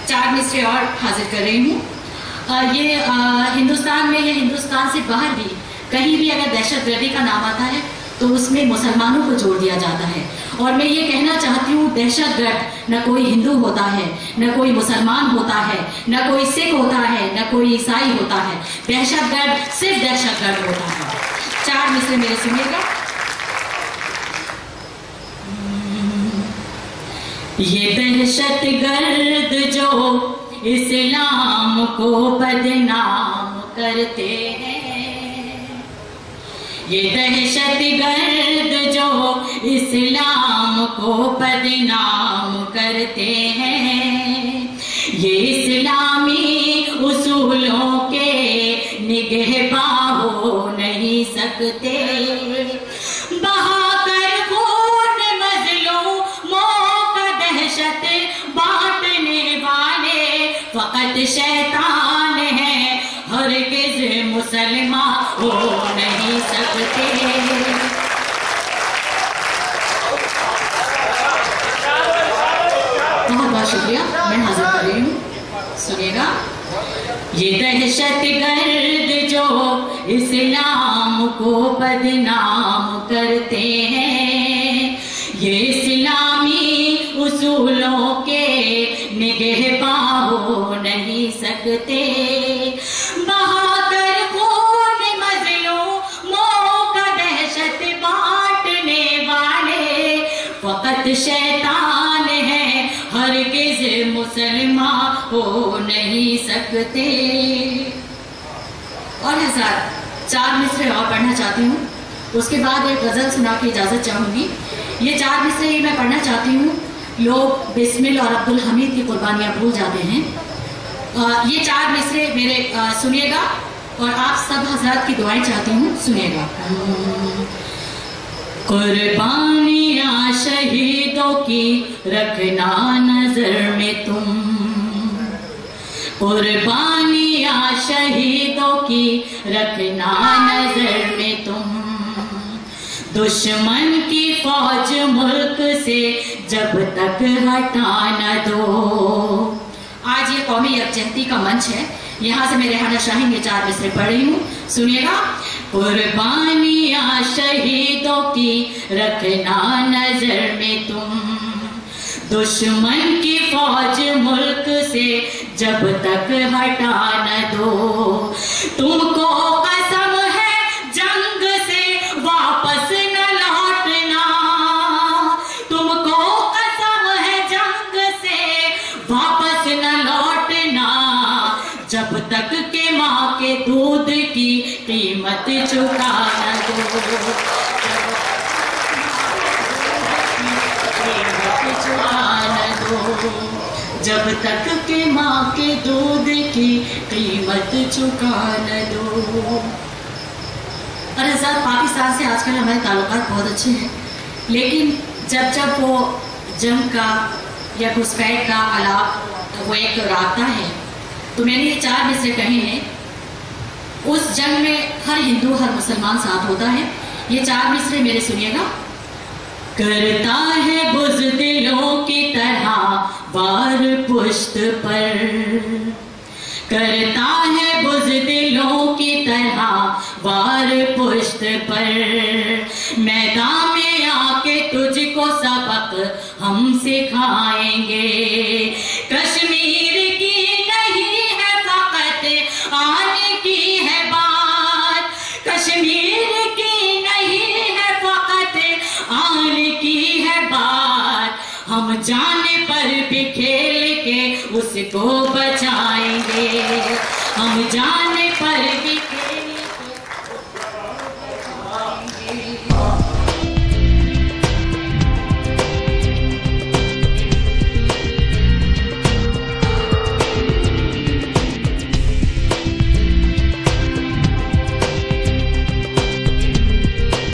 4 मिसरे और हाजिर कर रही हूँ। ये हिंदुस्तान में या हिंदुस्तान से बाहर भी कहीं भी अगर दहशतगर्दी का नाम आता है तो उसमें मुसलमानों को जोड़ दिया जाता है। और मैं ये कहना चाहती हूँ, दहशतगर्द न कोई हिंदू होता है, न कोई मुसलमान होता है, न कोई सिख होता है, न कोई ईसाई होता है। दहशतगर्द सिर्फ दहशतगर्द होता है। 4 मिसरे मेरे सुनिएगा। ये दहशतगर्द जो इस्लाम को बदनाम करते हैं, ये दहशतगर्द जो इस्लाम को बदनाम करते हैं, ये इस्लामी उसूलों के निगहबान हो नहीं सकते। बहाकर खून मज़लूमों का दहशत बांटने वाले फकत शैतान है, हरगिज़ मुसलमान हो नहीं सकते। बहुत बहुत शुक्रिया, मैं हाजिर कर रही हूँ, सुनिएगा। ये दहशतगर्द जो इस्लाम को बदनाम करते हैं, ये इस्लामी उसूलों के निगहबान हो नहीं सकते। बहाकर खून मज़लूमों का दहशत बांटने वाले फकत शैतान है, हरगिज़ मुसलमान हो नहीं सकते। और हज़ार 4 मिसरे और पढ़ना चाहती हूँ, उसके बाद एक गज़ल सुना के इजाज़त चाहूँगी। ये 4 मिसरे ही मैं पढ़ना चाहती हूँ। लोग बिस्मिल और अब्दुल हमीद की कुर्बानियाँ भूल जाते हैं। ये 4 मिसरे मेरे सुनिएगा और आप सब हज़रात की दुआएं चाहती हूँ, सुनिएगा। कुर्बानियाँ शहीदों की रखना नजर में तुम, कुर्बानियाँ शहीदों की रखना नजर में तुम, दुश्मन की फौज मुल्क से जब तक हटा न दो। आज ये कौमी यकजहती का मंच है, यहाँ से मैं रेहाना शाहीन ये 4 मिसरे पढ़ रही हूँ, सुनिएगा। कुर्बानियाँ शहीदों की रखना नजर में तुम, दुश्मन की फौज मुल्क से जब तक हटा न दो। तुमको कसम है जंग से वापस न लौटना, तुमको कसम है जंग से वापस न लौटना, जब तक के माँ के दूध की कीमत चुका न दो, जब तक के माँ के दूध की कीमत चुका न दो। और हज़ार पाकिस्तान से आजकल हमारे ताल्लुकात बहुत अच्छे हैं, लेकिन जब जब वो जंग का या घुसपैठ का आलाप वो एक रास्ता है, तो मैंने ये 4 मिसरे कहे हैं। उस जंग में हर हिंदू हर मुसलमान साथ होता है। ये 4 मिसरे मेरे सुनिएगा। करता है बुज़दिलों की तरह वार पुश्त पर, करता है बुज़दिलों की तरह वार पुश्त पर, मैदान में आके तुझको सबक हम सिखाएंगे। कश्मीर की नहीं है फकत आने की है बात, कश्मीर की नहीं है फकत आने की है बात, हम जाने पर भी खेल के उसको बचाएंगे, हम जाने